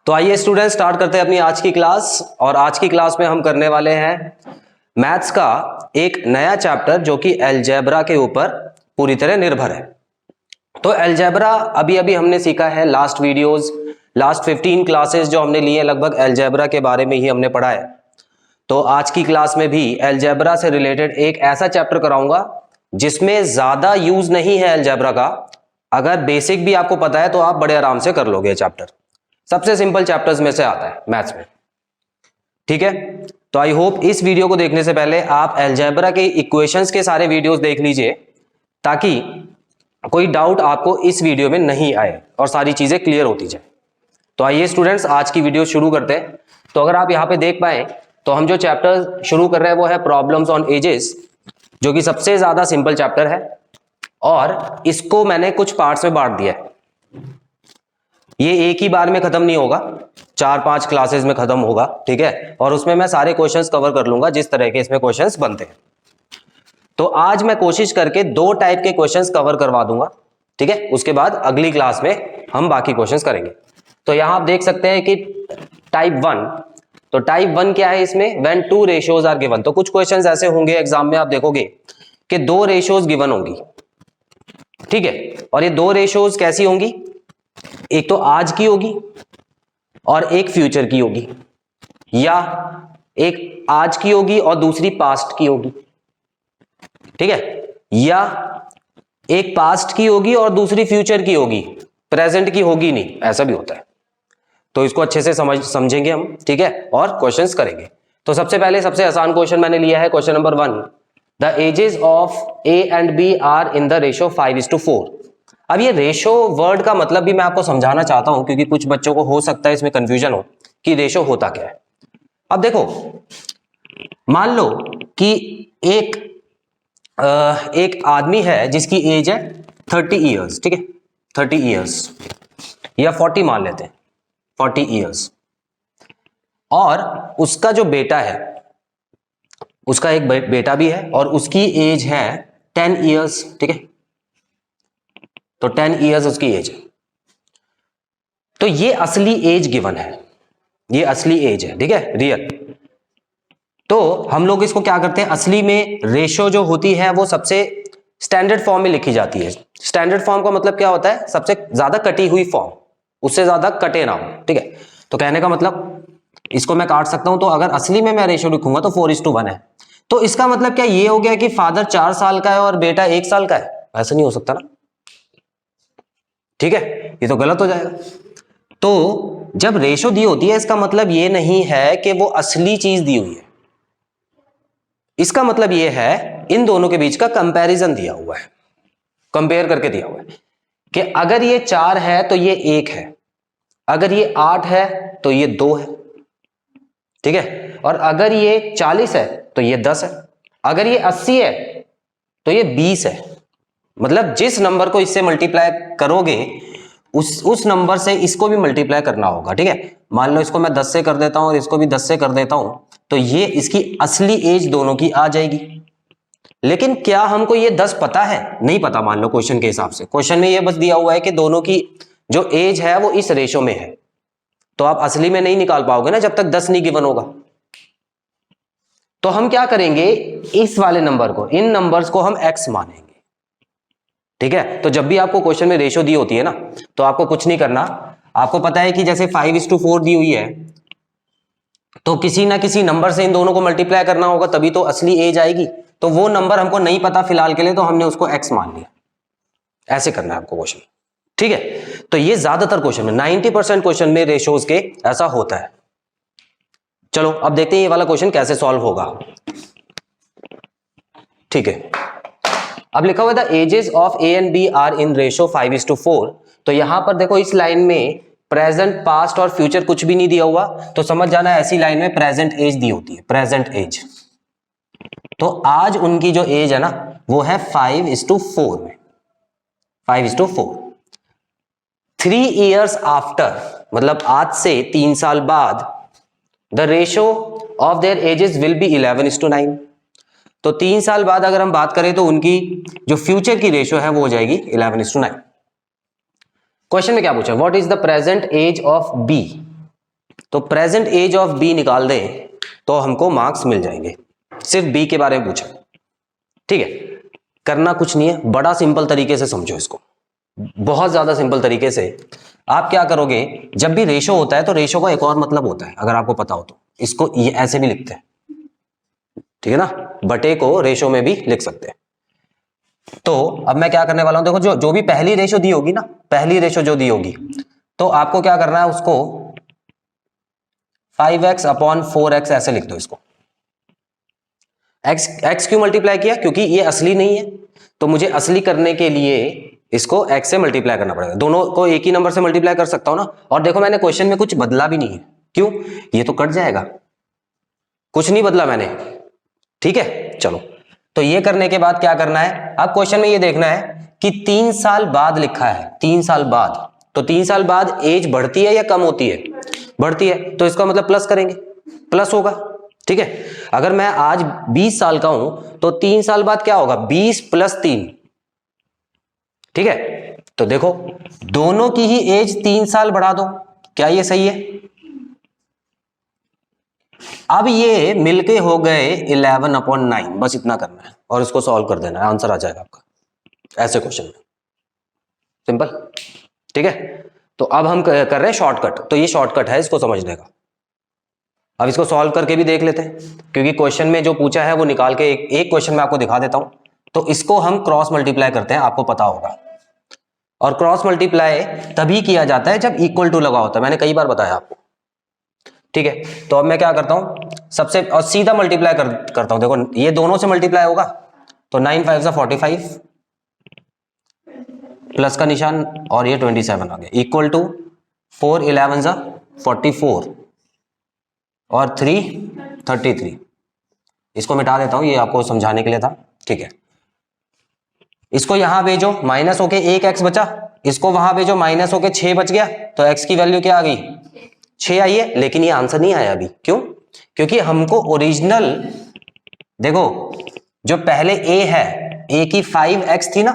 तो आइए student start करते हैं अपनी आज की क्लास। और आज की क्लास में हम करने वाले हैं मैथ्स का एक नया चैप्टर जो कि अलजेब्रा के ऊपर पूरी तरह निर्भर है। तो अलजेब्रा अभी अभी हमने सीखा है, लास्ट 15 क्लासेस जो हमने लिए लगभग अलजेब्रा के बारे में ही हमने पढ़ा है। तो आज की क्लास में भी अलजेब्रा से रिलेटेड एक ऐसा चैप्टर कराऊंगा जिसमें ज्यादा यूज नहीं है अलजेब्रा का। अगर बेसिक भी आपको पता है तो आप बड़े आराम से कर लोगे। चैप्टर सबसे सिंपल चैप्टर्स में से आता है मैथ्स में, ठीक है। तो आई होप इस वीडियो को देखने से पहले आप अलजेब्रा के इक्वेशंस के सारे वीडियोस देख लीजिए ताकि कोई डाउट आपको इस वीडियो में नहीं आए और सारी चीजें क्लियर होती जाए। तो आइए स्टूडेंट्स आज की वीडियो शुरू करते हैं। तो अगर आप यहाँ पे देख पाए तो हम जो चैप्टर शुरू कर रहे हैं वो है प्रॉब्लम्स ऑन एजेस, जो कि सबसे ज्यादा सिंपल चैप्टर है और इसको मैंने कुछ पार्ट्स में बांट दिया है। ये एक ही बार में खत्म नहीं होगा, 4-5 क्लासेस में खत्म होगा, ठीक है। और उसमें मैं सारे क्वेश्चंस कवर कर लूंगा जिस तरह के इसमें क्वेश्चंस बनते हैं। तो आज मैं कोशिश करके 2 टाइप के क्वेश्चंस कवर करवा दूंगा, ठीक है। उसके बाद अगली क्लास में हम बाकी क्वेश्चंस करेंगे। तो यहां आप देख सकते हैं कि टाइप 1, तो टाइप 1 क्या है इसमें, व्हेन 2 रेशियोज आर गिवन। तो कुछ क्वेश्चंस ऐसे होंगे एग्जाम में, आप देखोगे कि 2 रेशियोज गिवन होंगी, ठीक है। और ये 2 रेशियोज कैसी होंगी, एक तो आज की होगी और एक फ्यूचर की होगी, या एक आज की होगी और दूसरी पास्ट की होगी, ठीक है। या एक पास्ट की होगी और दूसरी फ्यूचर की होगी, प्रेजेंट की होगी नहीं, ऐसा भी होता है। तो इसको अच्छे से समझेंगे हम, ठीक है, और क्वेश्चंस करेंगे। तो सबसे पहले सबसे आसान क्वेश्चन मैंने लिया है, question number 1, the ages of A and B are in the ratio 5:4। अब ये रेशो वर्ड का मतलब भी मैं आपको समझाना चाहता हूं क्योंकि कुछ बच्चों को हो सकता है इसमें कंफ्यूजन हो कि रेशो होता क्या है। अब देखो, मान लो कि एक आदमी है जिसकी एज है 30 ईयर्स, ठीक है, 30 ईयर्स या 40 मान लेते हैं, 40 ईयर्स। और उसका जो बेटा है, उसका एक बेटा भी है और उसकी एज है 10 ईयर्स, ठीक है। तो 10 ईयर्स उसकी एज है। तो ये असली एज गिवन है, ये असली एज है, ठीक है, रियल। तो हम लोग इसको क्या करते हैं, असली में रेशो जो होती है वो सबसे स्टैंडर्ड फॉर्म में लिखी जाती है। स्टैंडर्ड फॉर्म का मतलब क्या होता है, सबसे ज्यादा कटी हुई फॉर्म, उससे ज्यादा कटे ना हो, ठीक है। तो कहने का मतलब इसको मैं काट सकता हूं, तो अगर असली में मैं रेशो लिखूंगा तो 4:1 है। तो इसका मतलब क्या ये हो गया कि फादर 4 साल का है और बेटा 1 साल का है? ऐसा नहीं हो सकता ना, ठीक है, ये तो गलत हो जाएगा। तो जब रेशो दी होती है इसका मतलब ये नहीं है कि वो असली चीज दी हुई है, इसका मतलब ये है इन दोनों के बीच का कंपैरिजन दिया हुआ है, कंपेयर करके दिया हुआ है कि अगर ये 4 है तो ये 1 है, अगर ये 8 है तो ये 2 है, ठीक है, और अगर ये 40 है तो ये 10 है, अगर ये 80 है तो ये 20 है। मतलब जिस नंबर को इससे मल्टीप्लाई करोगे उस नंबर से इसको भी मल्टीप्लाई करना होगा, ठीक है। मान लो इसको मैं 10 से कर देता हूं और इसको भी 10 से कर देता हूं, तो ये इसकी असली एज दोनों की आ जाएगी। लेकिन क्या हमको ये 10 पता है? नहीं पता। मान लो क्वेश्चन के हिसाब से, क्वेश्चन में ये बस दिया हुआ है कि दोनों की जो एज है वो इस रेशो में है, तो आप असली में नहीं निकाल पाओगे ना जब तक 10 नहीं गिवन होगा। तो हम क्या करेंगे, इस वाले नंबर को, इन नंबर्स को हम x मानेंगे, ठीक है। तो जब भी आपको क्वेश्चन में रेशो दी होती है ना, तो आपको कुछ नहीं करना। आपको पता है कि जैसे 5:4 दी हुई है तो किसी ना किसी नंबर से इन दोनों को मल्टीप्लाई करना होगा, तभी तो असली एज आएगी। तो वो नंबर हमको नहीं पता फिलहाल के लिए, तो हमने उसको x मान लिया। ऐसे करना है आपको क्वेश्चन, ठीक है। तो ये ज्यादातर क्वेश्चन में, 90% क्वेश्चन में रेशोज के ऐसा होता है। चलो अब देखते हैं ये वाला क्वेश्चन कैसे सॉल्व होगा, ठीक है। अब लिखा हुआ था ages of A and B are in ratio 5:4। तो यहां पर देखो इस लाइन में प्रेजेंट, पास्ट और फ्यूचर कुछ भी नहीं दिया हुआ, तो समझ जाना ऐसी लाइन में प्रेजेंट एज दी होती है, प्रेजेंट एज। तो आज उनकी जो एज है ना वो है 5:4 में, 5:4। 3 years आफ्टर, मतलब आज से 3 साल बाद, the ratio of their edges will be 11:9। तो 3 साल बाद अगर हम बात करें तो उनकी जो फ्यूचर की रेशो है वो हो जाएगी 11:9। क्वेश्चन में क्या पूछा, what is the present age of B. तो प्रेजेंट एज ऑफ बी निकाल दें तो हमको मार्क्स मिल जाएंगे। सिर्फ बी के बारे में पूछा, ठीक है। करना कुछ नहीं है, बड़ा सिंपल तरीके से समझो इसको, बहुत ज्यादा सिंपल तरीके से। आप क्या करोगे, जब भी रेशो होता है तो रेशो का एक और मतलब होता है, अगर आपको पता हो तो। इसको ये ऐसे भी लिखते हैं, ठीक है ना, बटे को रेशो में भी लिख सकते हैं। तो अब मैं क्या करने वाला हूं, देखो जो भी पहली रेशो दी होगी ना, पहली रेशो जो दी होगी, तो आपको क्या करना है, उसको 5x अपॉन 4x ऐसे लिख दो इसको। x क्यों मल्टीप्लाई किया, क्योंकि ये असली नहीं है, तो मुझे असली करने के लिए इसको x से मल्टीप्लाई करना पड़ेगा। दोनों को एक ही नंबर से मल्टीप्लाई कर सकता हूं ना। और देखो मैंने क्वेश्चन में कुछ बदला भी नहीं है, क्यों, ये तो कट जाएगा, कुछ नहीं बदला मैंने, ठीक है। चलो, तो ये करने के बाद क्या करना है, अब क्वेश्चन में ये देखना है कि 3 साल बाद लिखा है, 3 साल बाद, तो 3 साल बाद एज बढ़ती है या कम होती है, बढ़ती है, तो इसका मतलब प्लस करेंगे, प्लस होगा, ठीक है। अगर मैं आज 20 साल का हूं तो 3 साल बाद क्या होगा, 20 + 3, ठीक है। तो देखो दोनों की ही एज 3 साल बढ़ा दो, क्या ये सही है। अब ये मिलके हो गए 11/9, बस इतना करना है और इसको सॉल्व कर देना है, आंसर आ जाएगा आपका ऐसे क्वेश्चन में, सिंपल, ठीक है। तो अब हम कर रहे हैं शॉर्टकट, तो ये शॉर्टकट है इसको समझने का। अब इसको सॉल्व करके भी देख लेते हैं, क्योंकि क्वेश्चन में जो पूछा है वो निकाल के एक क्वेश्चन में आपको दिखा देता हूं। तो इसको हम क्रॉस मल्टीप्लाई करते हैं, आपको पता होगा, और क्रॉस मल्टीप्लाई तभी किया जाता है जब इक्वल टू लगा होता है, मैंने कई बार बताया आपको, ठीक है। तो अब मैं क्या करता हूं, सबसे और सीधा मल्टीप्लाई करता हूं, देखो ये दोनों से मल्टीप्लाई होगा, तो 9 × 5 = 45, प्लस का निशान, और ये 27 आ गया, इक्वल टू 4 × 11 = 44 और 3 = 33। इसको मिटा देता हूं, ये आपको समझाने के लिए था, ठीक है। इसको यहां भेजो, माइनस होके 1x बचा, इसको वहां भेजो, माइनस होके 6 बच गया, तो x की वैल्यू क्या आ गई, 6 आई है। लेकिन ये आंसर नहीं आया अभी, क्यों, क्योंकि हमको ओरिजिनल, देखो जो पहले a है, a की 5x थी ना,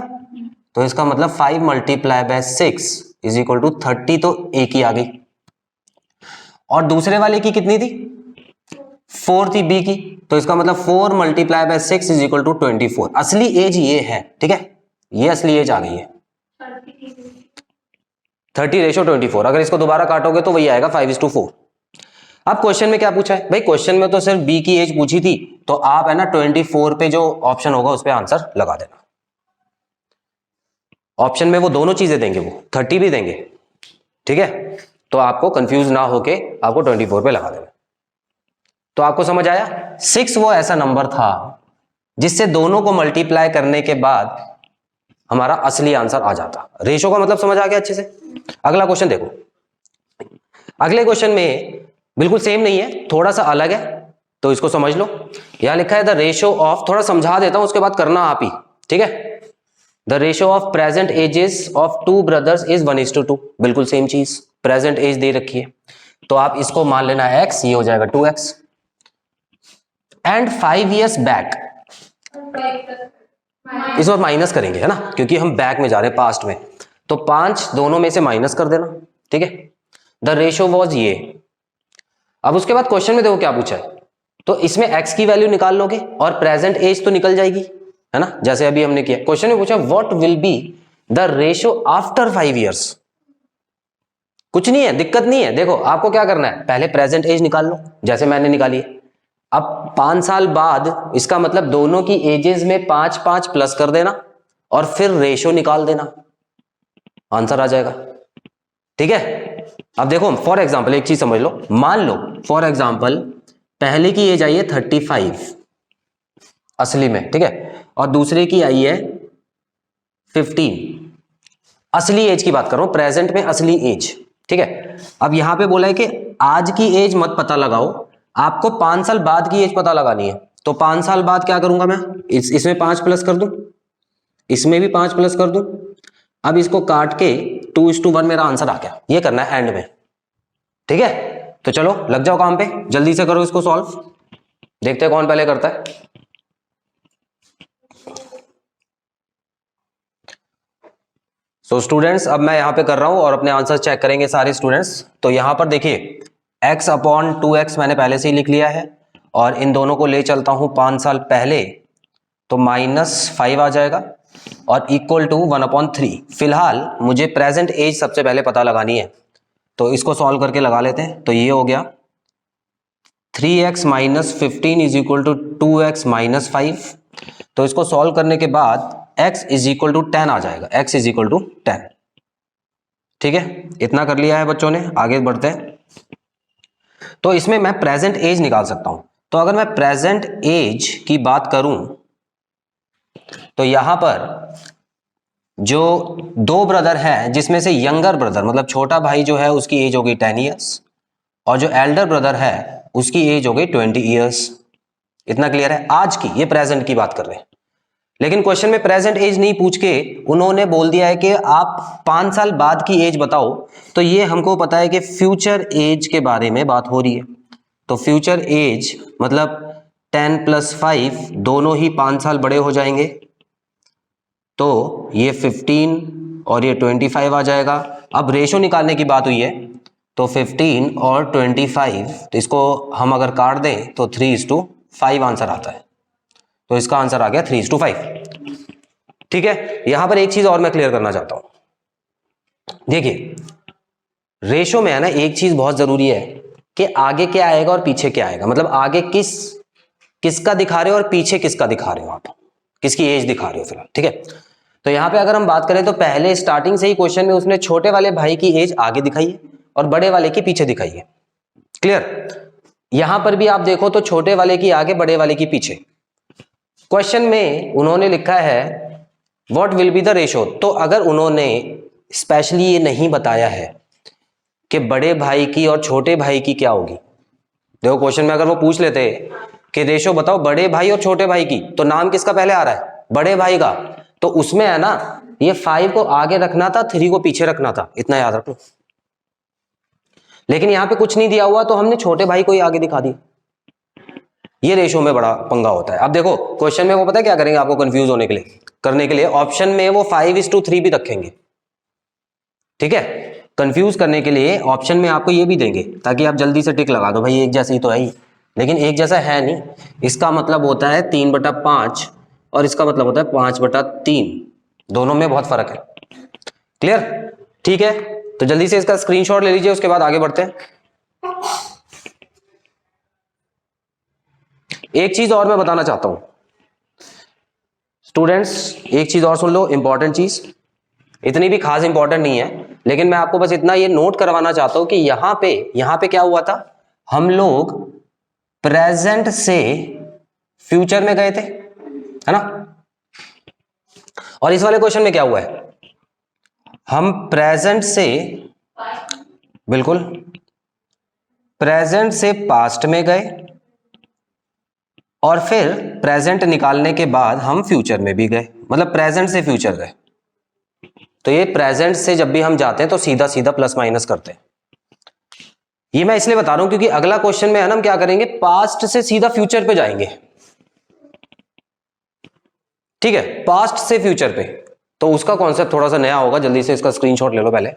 तो इसका मतलब 5 × 6 = 30, तो a की आ गई। और दूसरे वाले की कितनी थी, 4 थी b की, तो इसका मतलब 4 × 6 = 24। असली एज ये है, ठीक है, ये असली एज आ गई है 30:24। अगर इसको दोबारा काटोगे तो वही आएगा 5:4। अब क्वेश्चन में क्या पूछा है भाई, क्वेश्चन में तो सिर्फ बी की एज पूछी थी, तो आप है ना 24 पे जो ऑप्शन होगा उस पे आंसर लगा देना। ऑप्शन में वो दोनों चीजें देंगे, वो 30 भी देंगे, ठीक है। तो आपको कंफ्यूज ना होके आपको 24 पे लगा देना। तो आपको समझ आया, 6 वो ऐसा नंबर था जिससे दोनों को मल्टीप्लाई करने के बाद हमारा असली आंसर आ जाता। रेशो का मतलब समझ आ गया अच्छे से। अगला क्वेश्चन देखो, अगले क्वेश्चन में बिल्कुल सेम नहीं है, थोड़ा सा अलग है, तो इसको समझ लो। यहां लिखा है द रेशो ऑफ, थोड़ा समझा देता हूं उसके बाद करना आप ही, ठीक है। The ratio of present ages of 2 brothers is 1:2, बिल्कुल सेम चीज, प्रेजेंट एज दे रखी है, तो आप इसको मान लेना x, ये हो जाएगा 2x। एंड 5 years बैक, इस बार माइनस करेंगे, है ना, क्योंकि हम बैक में जा रहे हैं, पास्ट में, तो 5 दोनों में से माइनस कर देना, ठीक है। द रेशो वॉज ये। अब उसके बाद क्वेश्चन में देखो क्या पूछा है, तो इसमें x की वैल्यू निकाल लोगे और प्रेजेंट एज तो निकल जाएगी, है ना, जैसे अभी हमने किया। क्वेश्चन में पूछा what will be the ratio after 5 years। कुछ नहीं है, दिक्कत नहीं है, देखो आपको क्या करना है, पहले प्रेजेंट एज निकाल लो जैसे मैंने निकाली है। अब 5 साल बाद, इसका मतलब दोनों की एजेस में 5-5 प्लस कर देना और फिर रेशो निकाल देना, आंसर आ जाएगा, ठीक है। अब देखो फॉर एग्जांपल एक चीज समझ लो, मान लो फॉर एग्जांपल पहले की एज आई है 35 असली में, ठीक है, और दूसरे की आई है 15, असली एज की बात कर रहा हूं, प्रेजेंट में असली एज, ठीक है। अब यहां पे बोला है कि आज की एज मत पता लगाओ, आपको 5 साल बाद की एज पता लगानी है। तो 5 साल बाद क्या करूंगा मैं, इसमें 5 प्लस कर दूं, इसमें भी 5 प्लस कर दूं। अब इसको काट के 2:1 मेरा आंसर आ गया, ये करना है एंड में, ठीक है। तो चलो लग जाओ काम पे, जल्दी से करो इसको सॉल्व, देखते हैं कौन पहले करता है। सो स्टूडेंट्स, अब मैं यहां पे कर रहा हूं और अपने आंसर चेक करेंगे सारे स्टूडेंट्स। तो यहां पर देखिए x अपॉन 2x मैंने पहले से ही लिख लिया है, और इन दोनों को ले चलता हूं 5 साल पहले, तो -5 आ जाएगा, और इक्वल टू 1/3। फिलहाल मुझे प्रेजेंट एज सबसे पहले पता लगानी है, तो इसको सॉल्व करके लगा लेते हैं। तो ये हो गया 3x - 15 is equal to 2x - 5। तो इसको सॉल्व करने के बाद x इज इक्वल टू 10 आ जाएगा, x इज इक्वल टू 10। ठीक है, इतना कर लिया है बच्चों ने, आगे बढ़ते हैं। तो इसमें मैं प्रेजेंट एज निकाल सकता हूं। तो अगर मैं प्रेजेंट एज की बात करूं तो यहां पर जो 2 ब्रदर हैं, जिसमें से यंगर ब्रदर मतलब छोटा भाई जो है उसकी एज हो गई 10 ईयर्स, और जो एल्डर ब्रदर है उसकी एज हो गई 20 ईयर्स। इतना क्लियर है? आज की, ये प्रेजेंट की बात कर रहे हैं। लेकिन क्वेश्चन में प्रेजेंट एज नहीं पूछ के उन्होंने बोल दिया है कि आप 5 साल बाद की एज बताओ। तो ये हमको पता है कि फ्यूचर एज के बारे में बात हो रही है। तो फ्यूचर एज मतलब 10 + 5 दोनों ही 5 साल बड़े हो जाएंगे, तो ये 15 और ये 25 आ जाएगा। अब रेशो निकालने की बात हुई है, तो 15 और 25, तो इसको हम अगर काट दें तो 3:5 आंसर आता है। तो इसका आंसर आ गया 3:5। ठीक है, यहां पर एक चीज और मैं क्लियर करना चाहता हूं। देखिए, रेशो में है ना, एक चीज बहुत जरूरी है कि आगे क्या आएगा और पीछे क्या आएगा। मतलब आगे किसका दिखा रहे हो और पीछे किसका दिखा रहे हो, आप किसकी एज दिखा रहे हो फिलहाल। ठीक है, तो यहां पे अगर हम बात करें तो पहले स्टार्टिंग से ही क्वेश्चन में उसने छोटे वाले भाई की एज आगे दिखाई है और बड़े वाले की पीछे दिखाई है। क्लियर? यहां पर भी आप देखो तो छोटे वाले की आगे, बड़े वाले की पीछे। क्वेश्चन में उन्होंने लिखा है what will be the ratio. तो अगर उन्होंने स्पेशली ये नहीं बताया है कि बड़े भाई की और छोटे भाई की क्या होगी, देखो क्वेश्चन में अगर वो पूछ लेते कि रेशो बताओ बड़े भाई और छोटे भाई की, तो नाम किसका पहले आ रहा है? बड़े भाई का। तो उसमें है ना, ये 5 को आगे रखना था, 3 को पीछे रखना था, इतना याद रखो। लेकिन यहां पे कुछ नहीं दिया हुआ, तो हमने छोटे भाई को ही आगे दिखा दिया। ये रेशो में बड़ा पंगा होता है। अब देखो क्वेश्चन में वो पता है क्या करेंगे, आपको कंफ्यूज होने के लिए, करने के लिए ऑप्शन में वो 5:3 भी रखेंगे। ठीक है, कंफ्यूज करने के लिए ऑप्शन में आपको ये भी देंगे ताकि आप जल्दी से टिक लगा दो, भाई एक जैसे ही तो है ही। लेकिन एक जैसा है नहीं, इसका मतलब होता है 3/5 और इसका मतलब होता है 5/3, दोनों में बहुत फर्क है। क्लियर? ठीक है, तो जल्दी से इसका स्क्रीनशॉट ले लीजिए, उसके बाद आगे बढ़ते हैं। एक चीज और मैं बताना चाहता हूं स्टूडेंट्स, एक चीज और सुन लो, इंपॉर्टेंट चीज, इतनी भी खास इंपॉर्टेंट नहीं है, लेकिन मैं आपको बस इतना ये नोट करवाना चाहता हूं कि यहां पे क्या हुआ था, हम लोग प्रेजेंट से फ्यूचर में गए थे, है ना। और इस वाले क्वेश्चन में क्या हुआ है, हम प्रेजेंट से, बिल्कुल प्रेजेंट से पास्ट में गए और फिर प्रेजेंट निकालने के बाद हम फ्यूचर में भी गए, मतलब प्रेजेंट से फ्यूचर गए। तो ये प्रेजेंट से जब भी हम जाते हैं तो सीधा सीधा प्लस माइनस करते हैं। ये मैं इसलिए बता रहा हूं क्योंकि अगला क्वेश्चन में है ना, हम क्या करेंगे, पास्ट से सीधा फ्यूचर पे जाएंगे। ठीक है, पास्ट से फ्यूचर पे, तो उसका कॉन्सेप्ट थोड़ा सा नया होगा। जल्दी से इसका स्क्रीनशॉट ले लो पहले।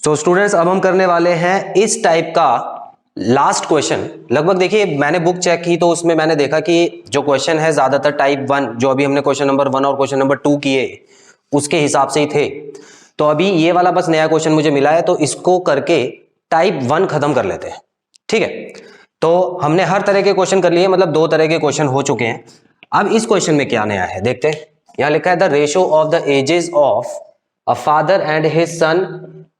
तो स्टूडेंट्स, अब हम करने वाले हैं इस टाइप का लास्ट क्वेश्चन। लगभग देखिए, मैंने बुक चेक की तो उसमें मैंने देखा कि जो क्वेश्चन है ज्यादातर टाइप 1, जो अभी हमने क्वेश्चन नंबर 1 और क्वेश्चन नंबर 2 किए उसके हिसाब से ही थे। तो अभी ये वाला बस नया क्वेश्चन मुझे मिला है, तो इसको करके टाइप 1 खत्म कर लेते हैं। ठीक है, तो हमने हर तरह के क्वेश्चन कर लिए, मतलब 2 तरह के क्वेश्चन हो चुके हैं। अब इस क्वेश्चन में क्या नया है देखते हैं। यहां लिखा है the ratio of the ages of a father and his son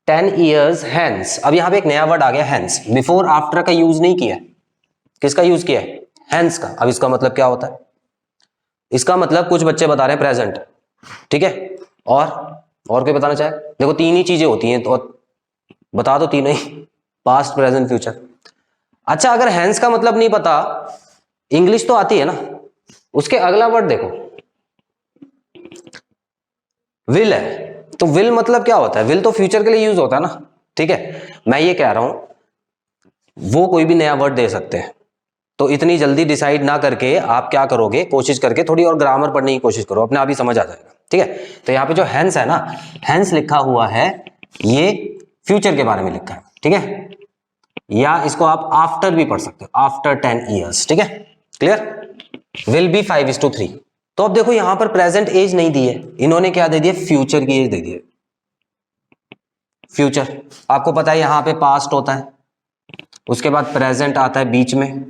10 years hence। अब यहां पे एक नया वर्ड आ गया, hence। बिफोर आफ्टर का यूज नहीं किया, किसका यूज किया है, hence का। अब इसका मतलब क्या होता है, इसका मतलब कुछ बच्चे बता रहे हैं प्रेजेंट। ठीक है, और क्या बताना चाहे, देखो 3 ही चीजें होती हैं, तो बता दो तीनों ही, पास्ट प्रेजेंट फ्यूचर। अच्छा, अगर hence का मतलब नहीं पता, इंग्लिश तो आती है ना, उसके अगला वर्ड देखो, विल है। तो विल मतलब क्या होता है, विल तो फ्यूचर के लिए यूज होता है ना। ठीक है, मैं ये कह रहा हूं वो कोई भी नया वर्ड दे सकते हैं, तो इतनी जल्दी डिसाइड ना करके आप क्या करोगे, कोशिश करके थोड़ी और ग्रामर पढ़ने की कोशिश करो, अपने आप ही समझ आ जाएगा। ठीक है, तो यहाँ पे जो हैंस है ना, हैंस लिखा हुआ है, ये फ्यूचर के बारे में लिखा है, ठीक है, या इसको आप आफ्टर भी पढ़ सकते हो, आफ्टर 10 ईयर्स, ठीक है, क्लियर। Will be 5:3। तो अब देखो यहां पर प्रेजेंट एज नहीं दी है, इन्होंने क्या दे दिया, फ्यूचर की एज दे दी है। फ्यूचर आपको पता है यहां पे पास्ट होता है, उसके बाद प्रेजेंट आता है बीच में,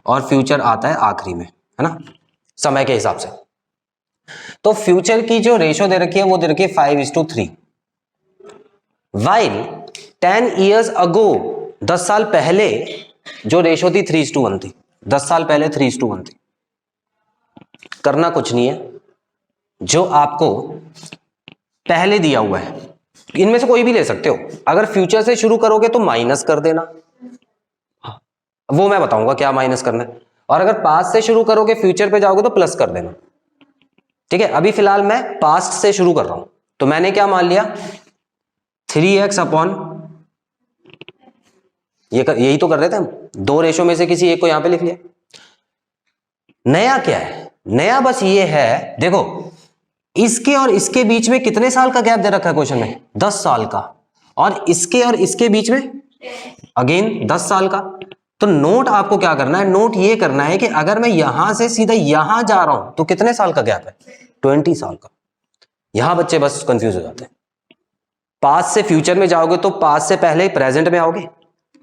और फ्यूचर आता है आखिरी में, है ना, समय के हिसाब से। तो फ्यूचर की जो रेशो दे रखी है वो दे रखी है 5:3, वाइल 10 ईयर्स अगो, 10 साल पहले जो रेशो थी 3:1 थी, 10 साल पहले 3:1 थी। करना कुछ नहीं है, जो आपको पहले दिया हुआ है इनमें से कोई भी ले सकते हो। अगर फ्यूचर से शुरू करोगे तो माइनस कर देना, वो मैं बताऊंगा क्या माइनस करना है, और अगर पास्ट से शुरू करोगे फ्यूचर पे जाओगे तो प्लस कर देना, ठीक है। अभी फिलहाल मैं पास्ट से शुरू कर रहा हूं, तो मैंने क्या मान लिया, 3x अपॉन, यही तो कर रहे थे हम, दो रेशो में से किसी एक को यहां पे लिख लिया। नया क्या है, नया बस ये है, देखो इसके और इसके बीच में कितने साल का गैप दे रखा है क्वेश्चन में, 10 साल का, और इसके और इसके बीच में अगेन 10 साल का। तो नोट आपको क्या करना है, नोट ये करना है कि अगर मैं यहां से सीधा यहां जा रहा हूं तो कितने साल का गैप है, 20 साल का। यहां बच्चे बस कंफ्यूज हो जाते हैं। पास्ट से फ्यूचर में जाओगे तो पास्ट से पहले प्रेजेंट में आओगे,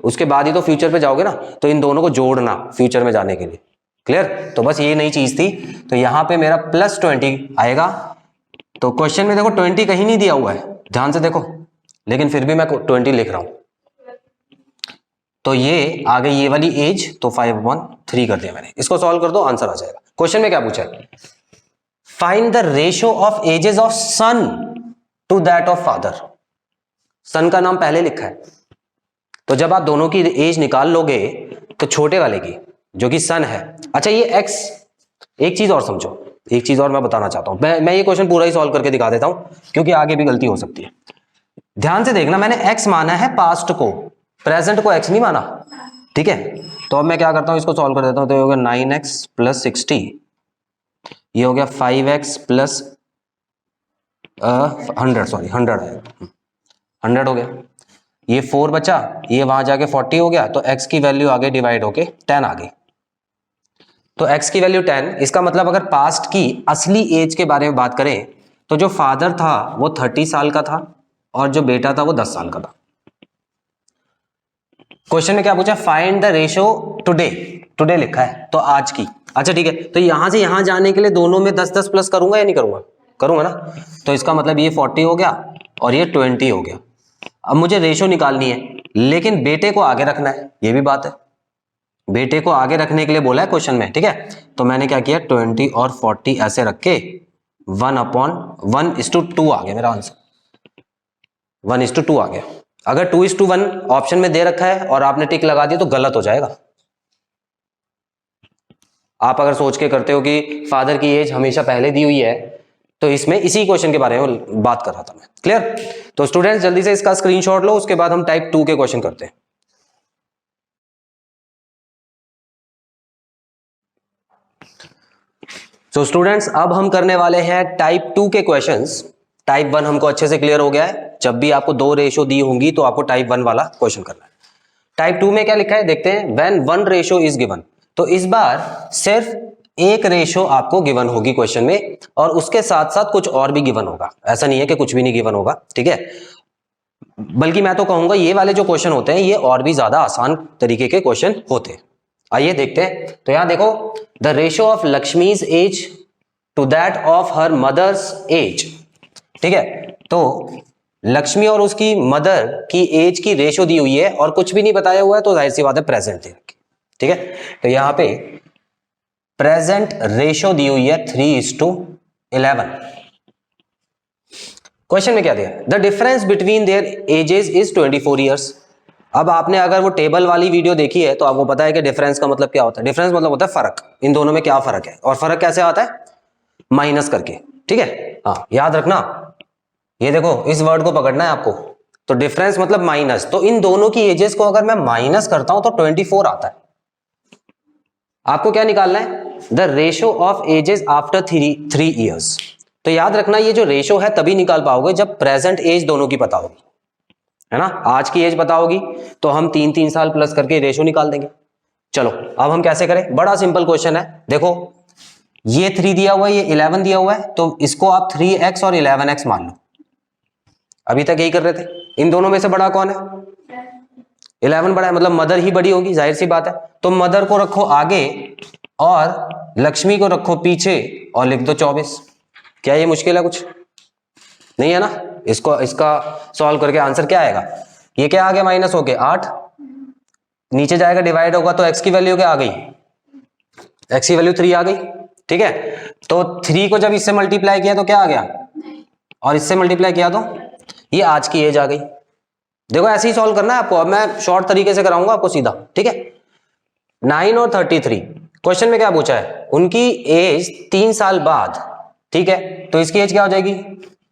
उसके बाद ही तो फ्यूचर पे जाओगे ना, तो इन दोनों को जोड़ना फ्यूचर में जाने के लिए, क्लियर। तो बस ये नई चीज थी, तो यहां पे मेरा +20 आएगा। तो क्वेश्चन में देखो 20 कहीं नहीं दिया हुआ है, ध्यान से देखो, लेकिन फिर भी मैं 20 लिख रहा हूं। तो ये आ गई ये वाली एज, तो 5/3 कर दिया मैंने। इसको सॉल्व कर दो, आंसर आ जाएगा। क्वेश्चन में क्या पूछा है, find the ratio of ages of son to that of father. Son का नाम पहले लिखा है, तो जब आप दोनों की एज निकाल लोगे तो छोटे वाले की जो कि सन है, अच्छा ये एक्स, एक चीज और समझो, एक चीज और मैं बताना चाहता हूं, मैं ये क्वेश्चन पूरा ही सॉल्व करके दिखा देता हूं क्योंकि आगे भी गलती हो सकती है। ध्यान से देखना, मैंने एक्स माना है पास्ट को, प्रेजेंट को एक्स नहीं माना, ठीक है। तो अब मैं क्या करता हूं, इसको सॉल्व कर देता हूं। तो ये हो गया 9x + 60, ये हो गया 5x + 100, सॉरी 100 है, 100 हो गया। ये 4 बचा, ये वहां जाके 40 हो गया, तो x की वैल्यू आगे डिवाइड होके 10 आ गई। तो x की वैल्यू 10, इसका मतलब अगर पास्ट की असली एज के बारे में बात करें तो जो फादर था वो 30 साल का था और जो बेटा था वो 10 साल का था। क्वेश्चन में क्या पूछा, find the ratio today, today लिखा है तो आज की, अच्छा ठीक है। तो यहां से यहां जाने के लिए दोनों में 10-10 प्लस करूंगा या नहीं करूंगा, करूंगा ना। तो इसका मतलब ये 40 हो गया और ये 20 हो गया। अब मुझे रेशो निकालनी है, लेकिन बेटे को आगे रखना है, ये भी बात है, बेटे को आगे रखने के लिए बोला है क्वेश्चन में, ठीक है। तो मैंने क्या किया, 20 और 40 ऐसे रख के 1/1:2 आ गया मेरा आंसर, 1:2 आ गया। अगर 2:1 ऑप्शन में दे रखा है और आपने टिक लगा दिया तो गलत हो जाएगा। आप अगर सोच के करते हो कि फादर की एज हमेशा पहले दी हुई है, तो इसमें इसी क्वेश्चन के बारे में बात कर रहा था मैं, क्लियर। तो स्टूडेंट्स जल्दी से इसका स्क्रीनशॉट लो, उसके बाद हम टाइप 2 के क्वेश्चन करते हैं। तो स्टूडेंट्स अब हम करने वाले हैं टाइप 2 के क्वेश्चंस। टाइप 1 हमको अच्छे से क्लियर हो गया है, जब भी आपको 2 रेशो दी होंगी तो आपको टाइप 1 वाला क्वेश्चन करना है। टाइप 2 में क्या लिखा है देखते हैं, व्हेन 1 रेशो इज गिवन। तो इस बार सिर्फ एक रेशो आपको गिवन होगी क्वेश्चन में, और उसके साथ साथ कुछ और भी गिवन होगा, ऐसा नहीं है कि कुछ भी नहीं गिवन होगा, ठीक है। बल्कि मैं तो कहूंगा ये वाले जो क्वेश्चन होते हैं ये और भी ज्यादा आसान तरीके के क्वेश्चन होते हैं। आइए देखते हैं। तो यहां देखो, the ratio of Lakshmi's age to that of her mother's age, ठीक है। तो लक्ष्मी और उसकी मदर की एज की रेशो दी हुई है और कुछ भी नहीं बताया हुआ है, तो जाहिर सी बात है प्रेजेंट दे रखी, ठीक है। तो यहां पे प्रेजेंट रेशो दी हुई है 3:11। क्वेश्चन में क्या दिया, the difference between their edges is 24 years. अब आपने अगर वो टेबल वाली वीडियो देखी है तो आपको पता है कि डिफरेंस का मतलब क्या होता है। डिफरेंस मतलब होता है फर्क, इन दोनों में क्या फर्क है, और फर्क कैसे आता है, माइनस करके, ठीक है। हाँ याद रखना, ये देखो इस वर्ड को पकड़ना है आपको। तो डिफरेंस मतलब माइनस, तो इन दोनों की एजेस को अगर मैं माइनस करता हूं तो 24 आता है। आपको क्या निकालना है, the ratio of ages after 3 years. तो याद रखना ये जो रेशो है तभी निकाल पाओगे जब प्रेजेंट एज दोनों की पता होगी, है ना। आज की एज पता होगी तो हम 3-3 साल प्लस करके रेशो निकाल देंगे। चलो अब हम कैसे करें, बड़ा सिंपल क्वेश्चन है। देखो ये 3 दिया हुआ है, ये 11 दिया हुआ है, तो इसको आप 3x और 11x मान लो। अभी तक यही कर रहे थे। इन दोनों में से बड़ा कौन है? 11 बड़ा है, मतलब मदर ही बड़ी होगी, जाहिर सी बात है। तो मदर को रखो आगे और लक्ष्मी को रखो पीछे और लिख दो 24। क्या ये मुश्किल है? कुछ नहीं है ना। इसका सॉल्व करके आंसर क्या आएगा? ये क्या आ गया? माइनस होके 8, नीचे जाएगा डिवाइड होगा तो x की वैल्यू क्या आ गई? x की वैल्यू 3 आ गई। ठीक है, तो 3 को जब इससे मल्टीप्लाई किया तो क्या आ गया? और इससे मल्टीप्लाई किया तो ये आज की एज आ गई। देखो ऐसे ही सॉल्व करना है आपको। अब मैं शॉर्ट तरीके से कराऊंगा आपको सीधा। ठीक है, 9 और 33 क्वेश्चन में क्या पूछा है? उनकी एज 3 साल बाद। ठीक है, तो इसकी एज क्या हो जाएगी?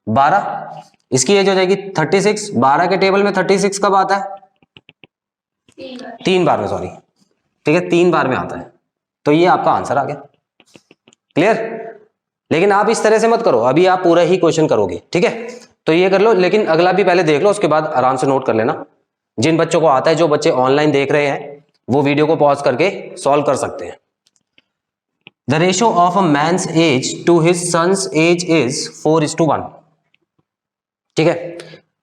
12। इसकी एज हो जाएगी 36। 12 के टेबल में 36 कब आता है? 3 बार में, सॉरी। ठीक है, 3 बार में आता है। तो ये आपका आंसर आ गया। क्लियर? लेकिन आप इस तरह से मत करो, अभी आप पूरा ही क्वेश्चन करोगे। ठीक है, तो ये कर लो, लेकिन अगला भी पहले देख लो, उसके बाद आराम से नोट कर लेना। जिन बच्चों को आता है, जो बच्चे ऑनलाइन देख रहे हैं, वो वीडियो को पॉज करके सॉल्व कर सकते हैं। The ratio of a man's age to his son's age is 4:1। ठीक है,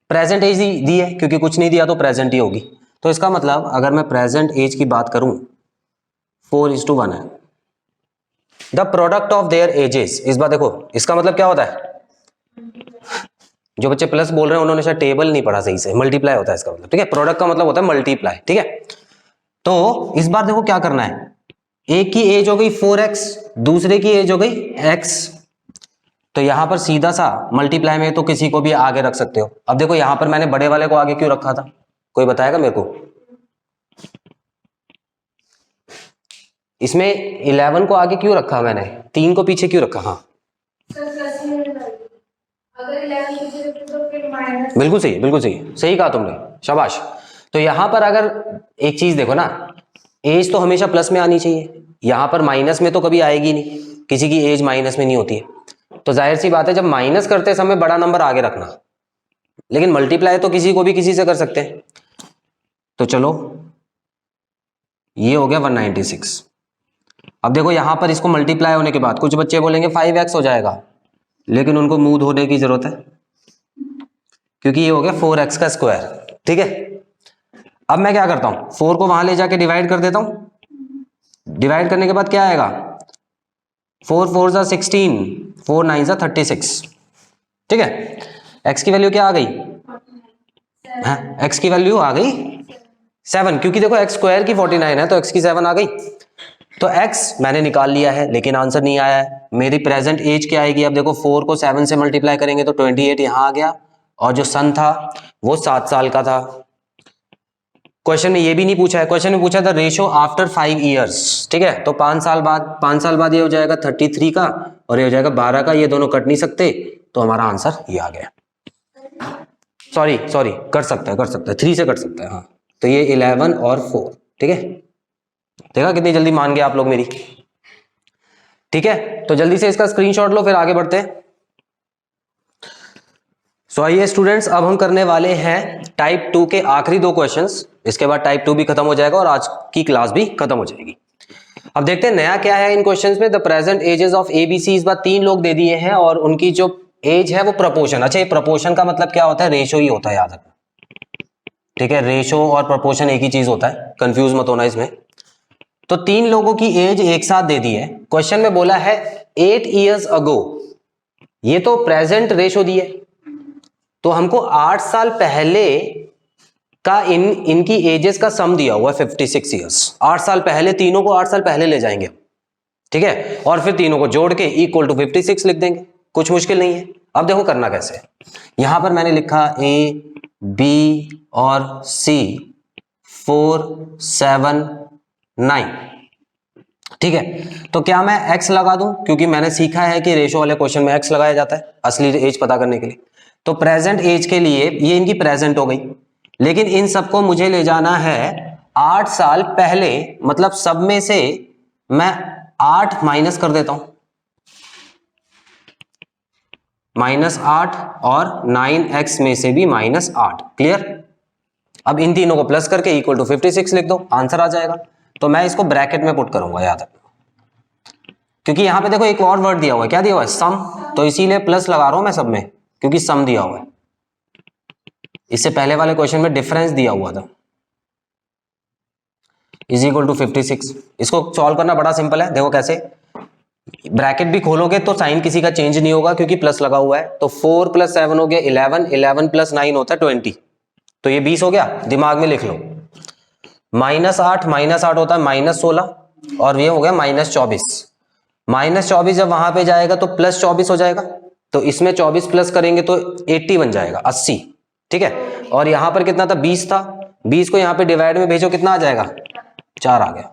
प्रेजेंट एज दी है, क्योंकि कुछ नहीं दिया तो प्रेजेंट ही होगी। तो इसका मतलब अगर मैं प्रेजेंट एज की बात करूं 4:1 है। The product of their edges, इस बार देखो इसका मतलब क्या होता है? जो बच्चे प्लस बोल रहे हैं उन्होंने शायद टेबल नहीं पढ़ा सही से। मल्टीप्लाई होता है इसका मतलब। ठीक है, प्रोडक्ट का मतलब होता है मल्टीप्लाई। ठीक है, तो इस बार देखो क्या करना है। एक की एज हो गई 4x, दूसरे की एज हो गई x। तो यहां पर सीधा सा मल्टीप्लाई में तो किसी को भी आगे रख सकते हो। अब देखो यहां पर मैंने बड़े वाले को आगे क्यों रखा था? कोई बताएगा मेरे को? इसमें 11 को आगे क्यों रखा मैंने? 3 को पीछे क्यों रखा? हाँ बिल्कुल सही, बिल्कुल सही, सही कहा तुमने, शाबाश। तो यहां पर अगर एक चीज देखो ना, एज तो हमेशा प्लस में आनी चाहिए। यहां पर माइनस में तो कभी आएगी नहीं, किसी की एज माइनस में नहीं होती है। तो जाहिर सी बात है, जब माइनस करते समय बड़ा नंबर आगे रखना। लेकिन मल्टीप्लाई तो किसी को भी किसी से कर सकते हैं। तो चलो ये हो गया 196। अब देखो यहां पर इसको मल्टीप्लाई होने के बाद कुछ बच्चे बोलेंगे 5x हो जाएगा, लेकिन उनको मुंह धोने की जरूरत है, क्योंकि ये हो गया 4x का स्क्वायर। ठीक है, अब मैं क्या करता हूं, 4 को वहां ले जाके डिवाइड कर देता हूं। डिवाइड करने के बाद क्या आएगा? 4 4 जा 16, 4 9 जा 36। ठीक है, x की वैल्यू क्या आ गई? हाँ, x की वैल्यू आ गई 7, क्योंकि देखो x स्क्वायर की 49 है तो x की 7 आ गई। तो x मैंने निकाल लिया है, लेकिन आंसर नहीं आया है। मेरी प्रेजेंट एज क्या आएगी? अब देखो 4 को 7 से मल्टीप्लाई करेंगे तो 28 यहां आ गया, और जो सन था वो 7 साल का था। क्वेश्चन में ये भी नहीं पूछा है, क्वेश्चन में पूछा था रेशियो आफ्टर 5 इयर्स। ठीक है, तो 5 साल बाद ये हो जाएगा 33 का और ये हो जाएगा 12 का। ये दोनों कट नहीं सकते, तो हमारा आंसर ये आ गया। सॉरी कर सकता है 3 से कट सकता है। हाँ, तो ये 11 और 4। ठीक है, देखा कितनी जल्दी मान गए आप लोग मेरी। ठीक है, तो जल्दी से इसका स्क्रीनशॉट लो, फिर आगे बढ़ते हैं। सो आइए स्टूडेंट्स, अब हम करने वाले हैं टाइप 2 के आखिरी 2 क्वेश्चंस। इसके बाद टाइप 2 भी खत्म हो जाएगा और आज की क्लास भी खत्म हो जाएगी। अब देखते हैं नया क्या है इन क्वेश्चंस में। The present ages of ABC, इस बार 3 लोग दे दिए हैं और उनकी जो एज है वो प्रपोर्शन। अच्छा, ये प्रपोर्शन का मतलब क्या होता है? रेशो ही होता है, याद रखना। ठीक है, रेशो और प्रपोर्शन एक ही चीज होता है, कंफ्यूज मत होना इसमें। तो 3 लोगों की एज एक साथ दे दी है। क्वेश्चन में बोला है 8 years अगो, ये तो प्रेजेंट रेशो दी है, तो हमको 8 साल पहले का इनकी एजेस का सम दिया हुआ है 56 years। 8 साल पहले, तीनों को 8 साल पहले ले जाएंगे। ठीक है, और फिर तीनों को जोड़ के इक्वल टू 56 लिख देंगे। कुछ मुश्किल नहीं है। अब देखो करना कैसे है। यहां पर मैंने लिखा ए बी और सी 4 7 9। ठीक है, तो क्या मैं x लगा दूं? क्योंकि मैंने सीखा है कि रेशो वाले क्वेश्चन में x लगाया जाता है असली एज पता करने के लिए। तो प्रेजेंट एज के लिए ये इनकी प्रेजेंट हो गई, लेकिन इन सबको मुझे ले जाना है 8 साल पहले। मतलब सब में से मैं 8 माइनस कर देता हूं, -8, और 9x में से भी -8। क्लियर? अब इन तीनों को प्लस करके इक्वल टू 56 लिख दो, आंसर आ जाएगा। तो मैं इसको ब्रैकेट में पुट करूंगा, याद रखना, क्योंकि यहां पे देखो एक और वर्ड दिया हुआ है, क्या दिया हुआ है, सम, तो इसीलिए प्लस लगा रहा हूं मैं सब में, क्योंकि सम दिया हुआ है। इससे पहले वाले क्वेश्चन में डिफरेंस दिया हुआ था, इज इक्वल टू 56। इसको सॉल्व करना बड़ा सिंपल है, देखो कैसे, ब्रैकेट भी खोलोगे तो साइन किसी का चेंज नहीं होगा क्योंकि प्लस लगा हुआ है। तो 4 + 7 हो गया 11, 11 + 9 होता है 20, तो ये 20 हो गया, दिमाग में लिख लो। -8 होता है -16, और ये हो गया -24। -24 जब वहां पे जाएगा तो +24 हो जाएगा, तो इसमें 24 प्लस करेंगे तो 80 बन जाएगा, 80, ठीक है। और यहां पर कितना था, 20 था, 20 को यहां पे डिवाइड में भेजो, कितना आ जाएगा, 4 आ गया।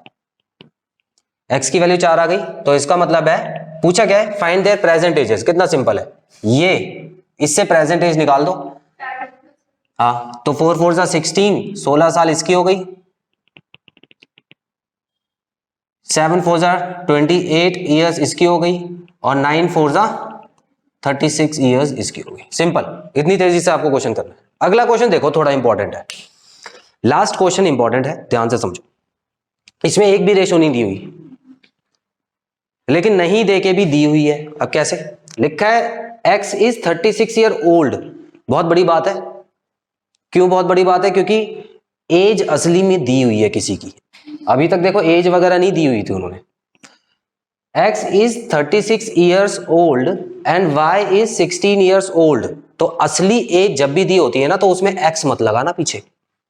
x की वैल्यू 4 आ गई, तो इसका मतलब है, पूछा क्या है, फाइंड देयर प्रेजेंट एजेस, कितना सिंपल है ये, इससे प्रेजेंट एज निकाल दो। हाँ, तो 4 4 16, 16 साल इसकी हो गई, 7 4 28 ईयर्स इसकी हो गई, और 9 4 36 ईयर्स इसकी हो गई। सिंपल, इतनी तेजी से आपको क्वेश्चन करना है। अगला क्वेश्चन देखो, थोड़ा इंपॉर्टेंट है, लास्ट क्वेश्चन इंपॉर्टेंट है, ध्यान से समझो। इसमें एक भी रेशो नहीं दी हुई, लेकिन नहीं दे के भी दी हुई है। अब कैसे लिखा है, x इज 36 ईयर ओल्ड, बहुत बड़ी बात है। क्यों बहुत बड़ी बात है, क्योंकि एज असली में दी हुई है किसी की, अभी तक देखो एज वगैरह नहीं दी हुई थी उन्होंने। x is 36 years old and y is 16 years old, तो असली एज जब भी दी होती है ना, तो उसमें x मत लगाना पीछे,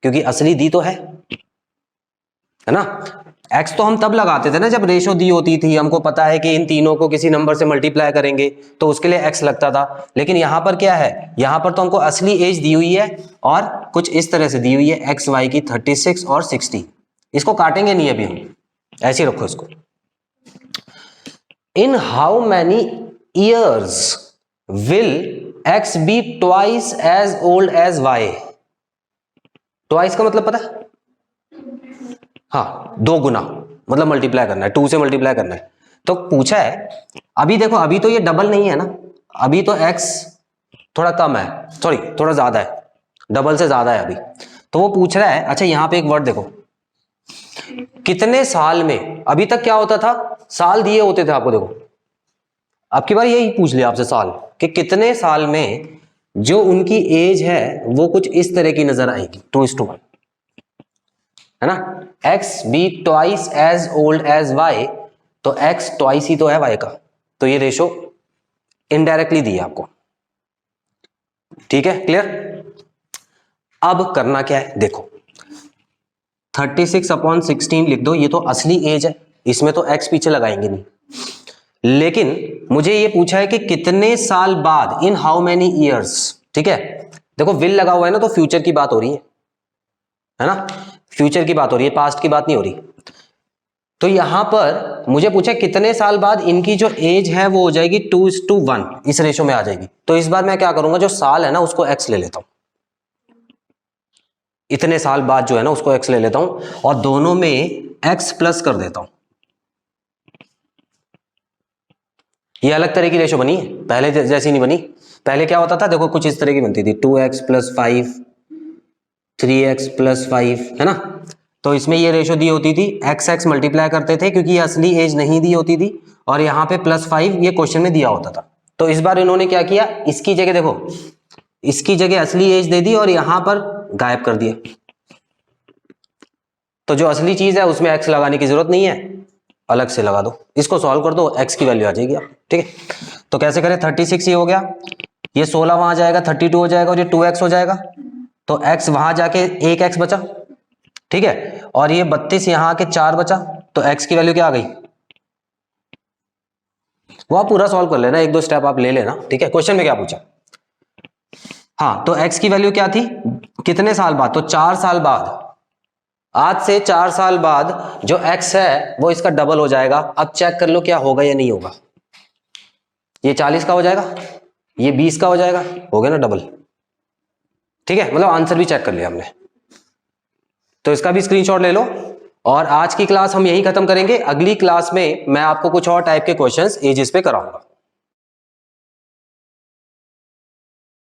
क्योंकि असली दी तो है ना। x तो हम तब लगाते थे ना जब रेशो दी होती थी, हमको पता है कि इन तीनों को किसी नंबर से मल्टीप्लाई करेंगे तो उसके लिए x लगता था। लेकिन यहां पर क्या है, यहां पर तो हमको असली एज दी हुई है और कुछ इस तरह से दी हुई है, x y की 36 और 60। इसको काटेंगे नहीं अभी हम, ऐसे ही रखो इसको। In how many years will x be twice as old as y। Twice का मतलब पता है, हाँ, 2 गुना, मतलब मल्टीप्लाई करना है, 2 से मल्टीप्लाई करना है। तो पूछा है, अभी देखो, अभी तो ये डबल नहीं है ना, अभी तो x थोड़ा कम है, सॉरी थोड़ा ज्यादा है, डबल से ज्यादा है अभी। तो वो पूछ रहा है, अच्छा यहां पे एक वर्ड देखो, कितने साल में, अभी तक क्या होता था, साल दिए होते थे आपको, देखो अब की बार यही पूछ लिया आपसे साल, कि कितने साल में जो उनकी एज है वो कुछ इस तरह की नजर आएगी, 2:1, है ना। x be twice as old as y, तो x ट्वाइस ही तो है y का, तो ये रेशो इनडायरेक्टली दी है आपको, ठीक है, क्लियर। अब करना क्या है, देखो 36/16 लिख दो, ये तो असली एज है, इसमें तो x पीछे लगाएंगे नहीं। लेकिन मुझे ये पूछा है कि कितने साल बाद, इन हाउ मेनी ईयर्स, ठीक है। देखो विल लगा हुआ है ना, तो फ्यूचर की बात हो रही है ना, फ्यूचर की बात हो रही है, पास्ट की बात नहीं हो रही। तो यहां पर मुझे पूछा कितने साल बाद इनकी जो एज है वो हो जाएगी 2:1, इस रेशो में आ जाएगी। तो इस बार मैं क्या करूंगा, जो साल है ना उसको x ले लेता हूं, इतने साल बाद जो है ना उसको x ले लेता हूं, और दोनों में x प्लस कर देता हूं। ये अलग तरह की रेशो बनी है, पहले जैसी नहीं बनी। पहले क्या होता था, देखो कुछ इस तरह की बनती थी, 2x + 5, 3x + 5, है ना। तो इसमें ये रेशो दी होती थी, x मल्टीप्लाई करते थे क्योंकि ये असली एज नहीं दी होती थी, और यहाँ पे +5 ये क्वेश्चन में दिया होता था। तो इस बार इन्होंने क्या किया, इसकी जगह देखो, इसकी जगह असली एज दे दी और यहां पर गायब कर दिया। तो जो असली चीज है उसमें x लगाने की जरूरत नहीं है, अलग से लगा दो। इसको सॉल्व कर दो, x की वैल्यू आ जाएगी आप, ठीक है। तो कैसे करें, 36 ये हो गया, ये 16 वहां जाएगा, 32 हो जाएगा, और ये 2x हो जाएगा, तो x वहां जाके 1x बचा, ठीक है। और ये 32 यहां आके 4 बचा, तो x की वैल्यू क्या आ गई, वो आप पूरा सॉल्व कर लेना, 1-2 स्टेप आप ले लेना, ठीक है। क्वेश्चन में क्या पूछा, हाँ, तो x की वैल्यू क्या थी, कितने साल बाद, तो 4 साल बाद, आज से 4 साल बाद जो x है वो इसका डबल हो जाएगा। अब चेक कर लो क्या होगा या नहीं होगा, ये 40 का हो जाएगा, ये 20 का हो जाएगा, हो गया ना डबल, ठीक है। मतलब आंसर भी चेक कर लिया हमने, तो इसका भी स्क्रीनशॉट ले लो। और आज की क्लास हम यही खत्म करेंगे, अगली क्लास में मैं आपको कुछ और टाइप के क्वेश्चंस एजेस पे कराऊंगा।